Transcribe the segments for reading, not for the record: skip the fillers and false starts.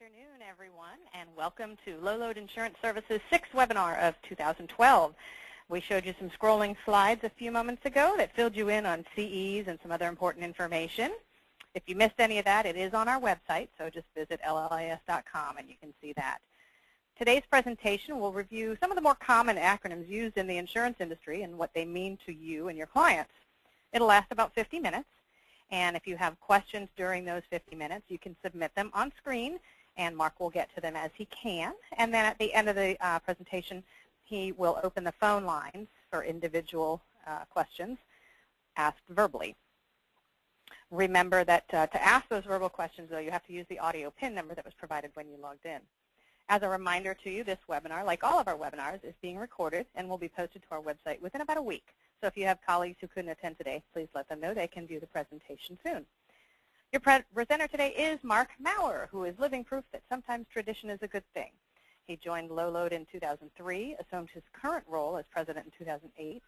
afternoon, everyone, and welcome to Low Load Insurance Services' 6th webinar of 2012. We showed you some scrolling slides a few moments ago that filled you in on CEs and some other important information. If you missed any of that, it is on our website, so just visit LLIS.com and you can see that. Today's presentation will review some of the more common acronyms used in the insurance industry and what they mean to you and your clients. It'll last about 50 minutes. And if you have questions during those 50 minutes, you can submit them on screen, and Mark will get to them as he can. And then at the end of the presentation, he will open the phone lines for individual questions asked verbally. Remember that to ask those verbal questions, though, you have to use the audio PIN number that was provided when you logged in. As a reminder to you, this webinar, like all of our webinars, is being recorded and will be posted to our website within about a week. So if you have colleagues who couldn't attend today, please let them know they can view the presentation soon. Your presenter today is Mark Maurer, who is living proof that sometimes tradition is a good thing. He joined Low Load in 2003, assumed his current role as president in 2008.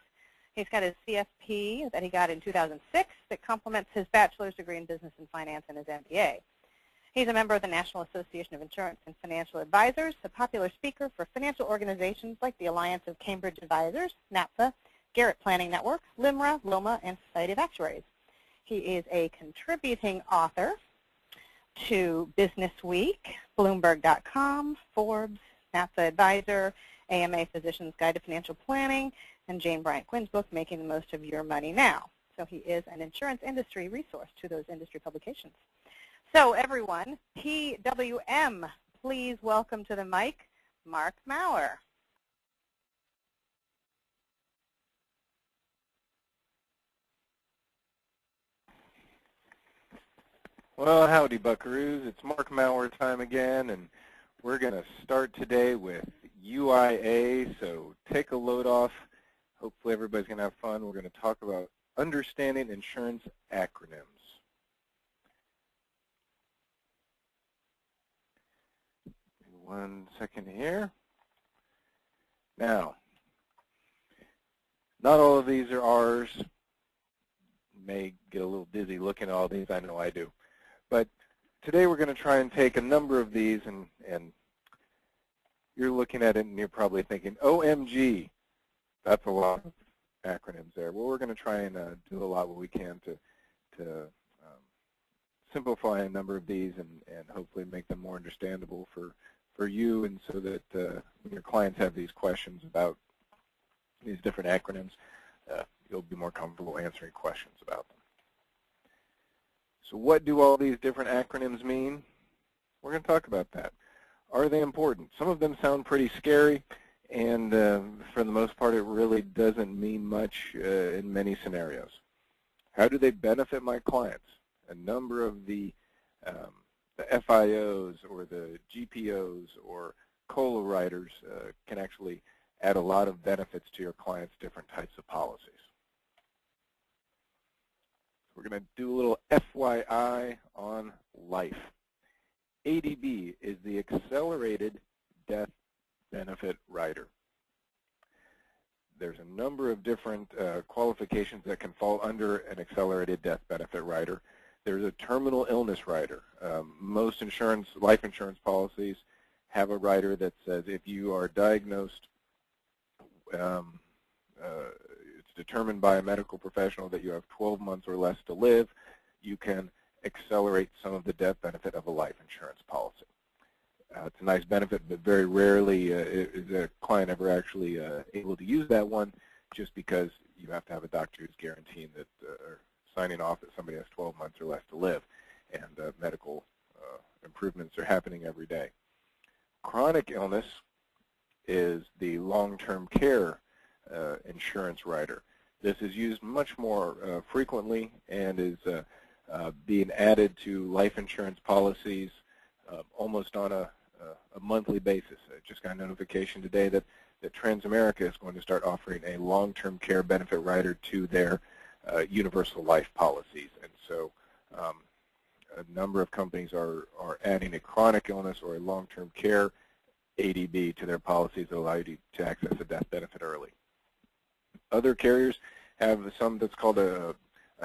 He's got his CFP that he got in 2006 that complements his bachelor's degree in business and finance and his MBA. He's a member of the National Association of Insurance and Financial Advisors, a popular speaker for financial organizations like the Alliance of Cambridge Advisors, NAPFA, Garrett Planning Network, LIMRA, LOMA, and Society of Actuaries. He is a contributing author to Business Week, Bloomberg.com, Forbes, NAPFA Advisor, AMA Physician's Guide to Financial Planning, and Jane Bryant Quinn's book, Making the Most of Your Money Now. So he is an insurance industry resource to those industry publications. So everyone, PWM, please welcome to the mic, Mark Maurer. Well, howdy, buckaroos. It's Mark Maurer time again, and we're going to start today with UIA, so take a load off. Hopefully everybody's going to have fun. We're going to talk about understanding insurance acronyms. One second here. Now, not all of these are ours. You may get a little dizzy looking at all these. I know I do. But today we're going to try and take a number of these, and you're looking at it and you're probably thinking, OMG, that's a lot of acronyms there. Well, we're going to try and do a lot what we can to simplify a number of these and hopefully make them more understandable for you, and so that when your clients have these questions about these different acronyms, you'll be more comfortable answering questions about them. So what do all these different acronyms mean? We're going to talk about that. Are they important? Some of them sound pretty scary, and for the most part, it really doesn't mean much in many scenarios. How do they benefit my clients? A number of the FIOs or the GPOs or COLA writers can actually add a lot of benefits to your clients' different types of policies. We're going to do a little FYI on life. ADB is the Accelerated Death Benefit Rider. There's a number of different qualifications that can fall under an Accelerated Death Benefit Rider. There's a terminal illness rider. Most life insurance policies have a rider that says if you are diagnosed, it's determined by a medical professional that you have 12 months or less to live, you can accelerate some of the death benefit of a life insurance policy. It's a nice benefit, but very rarely is a client ever actually able to use that one, just because you have to have a doctor who's guaranteeing that signing off that somebody has 12 months or less to live, and medical improvements are happening every day. Chronic illness is the long-term care insurance rider. This is used much more frequently and is being added to life insurance policies almost on a monthly basis. I just got a notification today that Transamerica is going to start offering a long-term care benefit rider to their universal life policies, and so a number of companies are adding a chronic illness or a long-term care ADB to their policies that allow you to access a death benefit early. Other carriers have some that's called a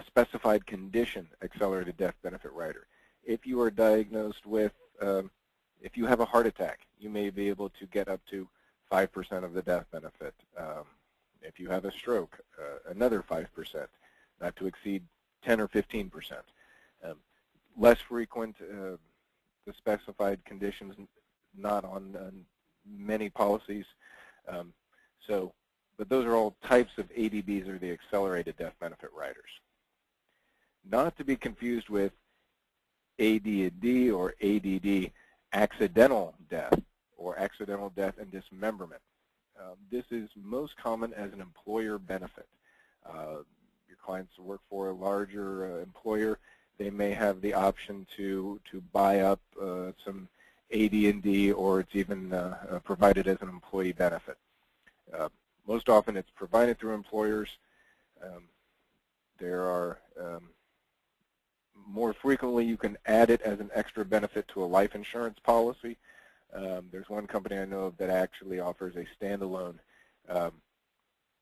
specified condition accelerated death benefit rider. If you are diagnosed with If you have a heart attack, you may be able to get up to 5% of the death benefit. If you have a stroke, another 5%, not to exceed 10 or 15%. Less frequent, the specified conditions not on many policies. But those are all types of ADBs, or the accelerated death benefit riders. Not to be confused with AD&D or ADD, accidental death, or accidental death and dismemberment. This is most common as an employer benefit. Your clients work for a larger employer. They may have the option to buy up some AD&D, or it's even provided as an employee benefit. Most often it's provided through employers. There are more frequently you can add it as an extra benefit to a life insurance policy. There's one company I know of that actually offers a standalone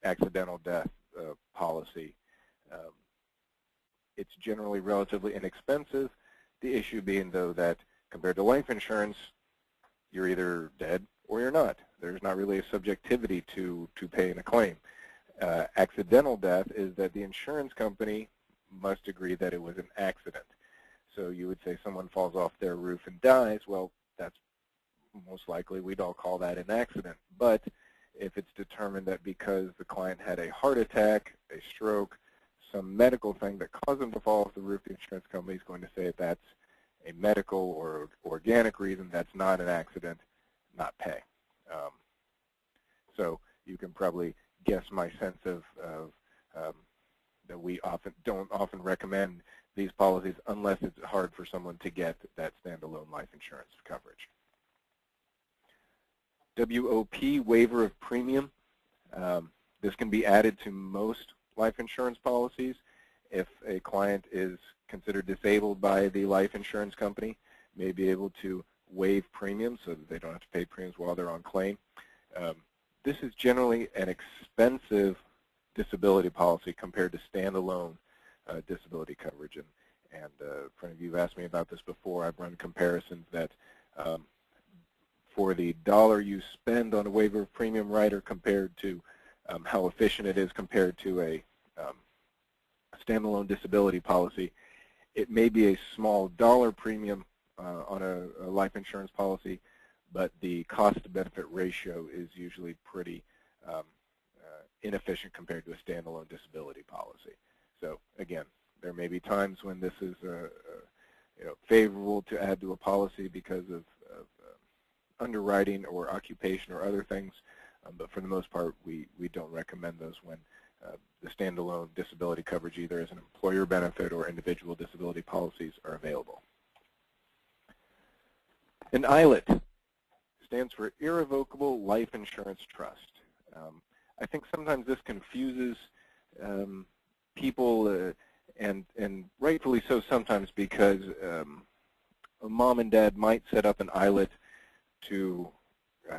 accidental death policy. It's generally relatively inexpensive. The issue being, though, that compared to life insurance, you're either dead or you're not. There's not really a subjectivity to paying a claim. Accidental death is that the insurance company must agree that it was an accident. So you would say someone falls off their roof and dies. Well, that's most likely, we'd all call that an accident. But if it's determined that because the client had a heart attack, a stroke, some medical thing that caused them to fall off the roof, the insurance company is going to say that's a medical or organic reason, that's not an accident, not pay. So you can probably guess my sense of that we don't often recommend these policies unless it's hard for someone to get that standalone life insurance coverage. WOP, waiver of premium. This can be added to most life insurance policies. If a client is considered disabled by the life insurance company, may be able to waive premiums so that they don't have to pay premiums while they're on claim. This is generally an expensive disability policy compared to standalone disability coverage. And for any of you who've asked me about this before, I've run comparisons that for the dollar you spend on a waiver of premium rider compared to how efficient it is compared to a standalone disability policy, it may be a small dollar premium on a life insurance policy, but the cost-to-benefit ratio is usually pretty inefficient compared to a standalone disability policy. So again, there may be times when this is favorable to add to a policy because of underwriting or occupation or other things, but for the most part, we don't recommend those when the standalone disability coverage, either as an employer benefit or individual disability policies, are available. An ILIT stands for Irrevocable Life Insurance Trust. I think sometimes this confuses people, and rightfully so sometimes, because a mom and dad might set up an ILIT to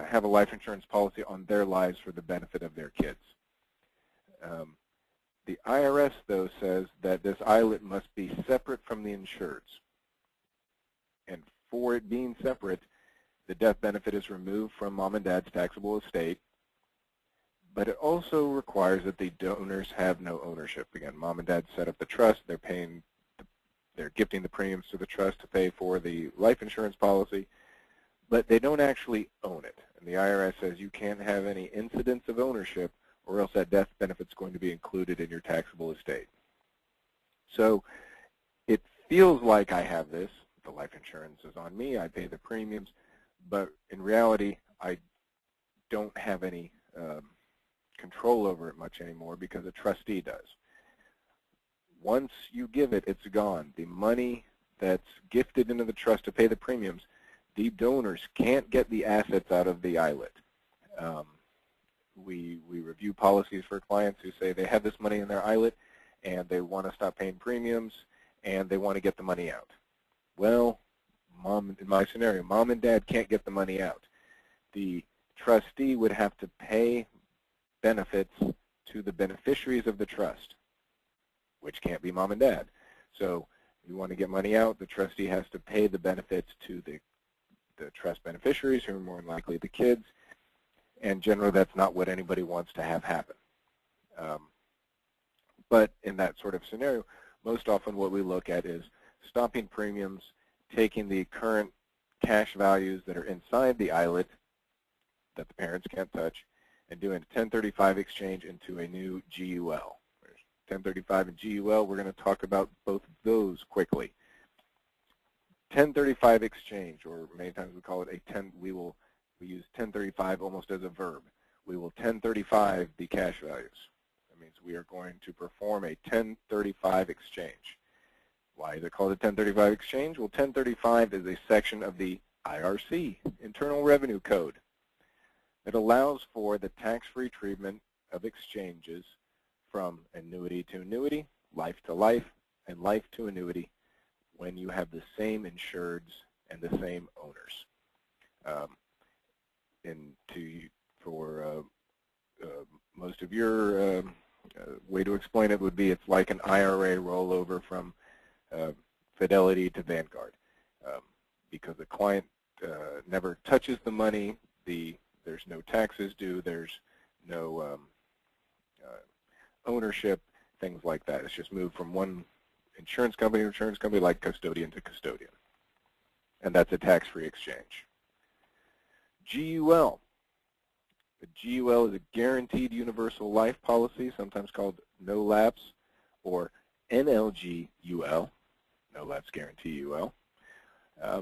have a life insurance policy on their lives for the benefit of their kids. The IRS, though, says that this ILIT must be separate from the insureds. And for it being separate, the death benefit is removed from mom and dad's taxable estate, but it also requires that the donors have no ownership. Again, mom and dad set up the trust, they're gifting the premiums to the trust to pay for the life insurance policy, but they don't actually own it. And the IRS says you can't have any incidence of ownership, or else that death benefit is going to be included in your taxable estate. So it feels like I have this. The life insurance is on me, I pay the premiums, but in reality, I don't have any control over it much anymore because a trustee does. Once you give it, it's gone. The money that's gifted into the trust to pay the premiums, the donors can't get the assets out of the ILIT. We review policies for clients who say they have this money in their ILIT and they want to stop paying premiums and they want to get the money out. Well, in my scenario, mom and dad can't get the money out. The trustee would have to pay benefits to the beneficiaries of the trust, which can't be mom and dad. So if you want to get money out, the trustee has to pay the benefits to the the trust beneficiaries, who are more than likely the kids, and generally that's not what anybody wants to have happen. But in that sort of scenario, most often what we look at is stopping premiums, taking the current cash values that are inside the ILIT that the parents can't touch, and doing a 1035 exchange into a new GUL. 1035 and GUL, we're going to talk about both of those quickly. 1035 exchange, or many times we call it we use 1035 almost as a verb. We will 1035 the cash values. That means we are going to perform a 1035 exchange. Why is it called a 1035 exchange? Well, 1035 is a section of the IRC, Internal Revenue Code. It allows for the tax-free treatment of exchanges from annuity to annuity, life to life, and life to annuity when you have the same insureds and the same owners. For most of your way to explain it would be it's like an IRA rollover from Fidelity to Vanguard. Because the client never touches the money, there's no taxes due, there's no ownership, things like that. It's just moved from one insurance company to insurance company, like custodian to custodian. And that's a tax-free exchange. GUL. The GUL is a guaranteed universal life policy, sometimes called no lapse, or NLGUL, no lapse guarantee UL.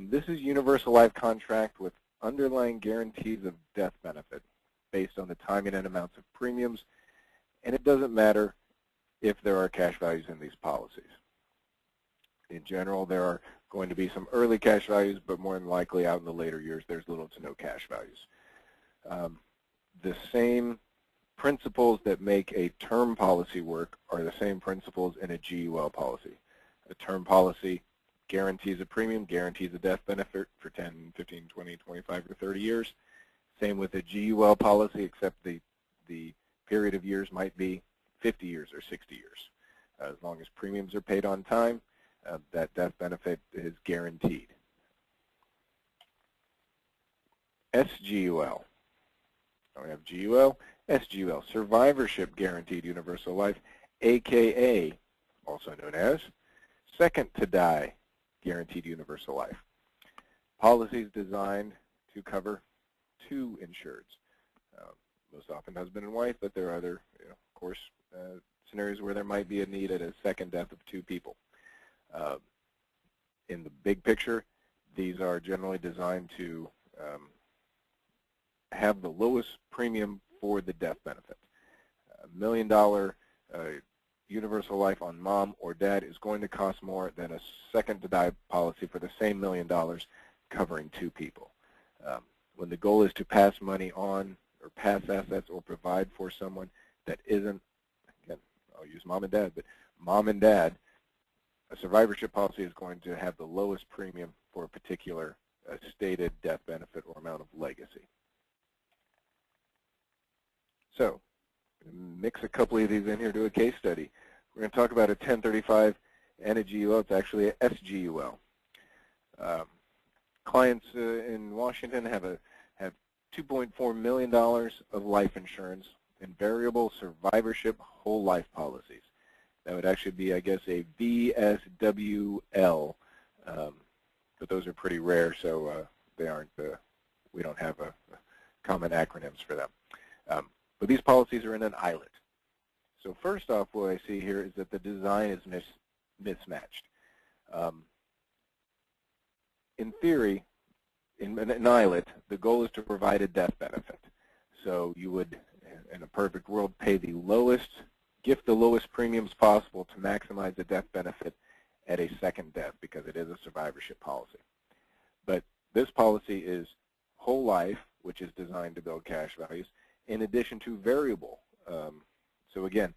This is universal life contract with underlying guarantees of death benefit based on the timing and amounts of premiums, and it doesn't matter if there are cash values in these policies. In general, there are going to be some early cash values, but more than likely out in the later years, there's little to no cash values. The same principles that make a term policy work are the same principles in a GUL policy. A term policy guarantees a premium, guarantees a death benefit for 10, 15, 20, 25, or 30 years. Same with a GUL policy, except the period of years might be 50 years or 60 years. As long as premiums are paid on time, that death benefit is guaranteed. SGUL. We have GUL, SGUL, Survivorship Guaranteed Universal Life, AKA, also known as Second to Die Guaranteed Universal Life. Policies designed to cover two insureds. Most often husband and wife, but there are other, of course, scenarios where there might be a need at a second death of two people. In the big picture, these are generally designed to have the lowest premium for the death benefit. $1 million universal life on mom or dad is going to cost more than a second to die policy for the same $1 million covering two people. When the goal is to pass money on or pass assets or provide for someone that isn't, again, I'll use mom and dad, but mom and dad, a survivorship policy is going to have the lowest premium for a particular stated death benefit or amount of legacy. So, mix a couple of these in here, do a case study. We're going to talk about a 1035 and a GUL. It's actually a SGUL. Clients in Washington have $2.4 million of life insurance and variable survivorship whole life policies. That would actually be, I guess, a VSWL, but those are pretty rare, so they aren't. We don't have common acronyms for them. But these policies are in an ILIT. So first off, what I see here is that the design is mismatched. In theory, in an ILIT, the goal is to provide a death benefit. So you would, in a perfect world, pay the lowest, gift the lowest premiums possible to maximize the death benefit at a second death, because it is a survivorship policy. But this policy is whole life, which is designed to build cash values, in addition to variable. So again,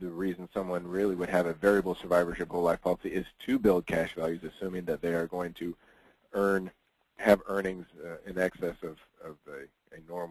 the reason someone really would have a variable survivorship whole life policy is to build cash values, assuming that they are going to have earnings in excess of a normal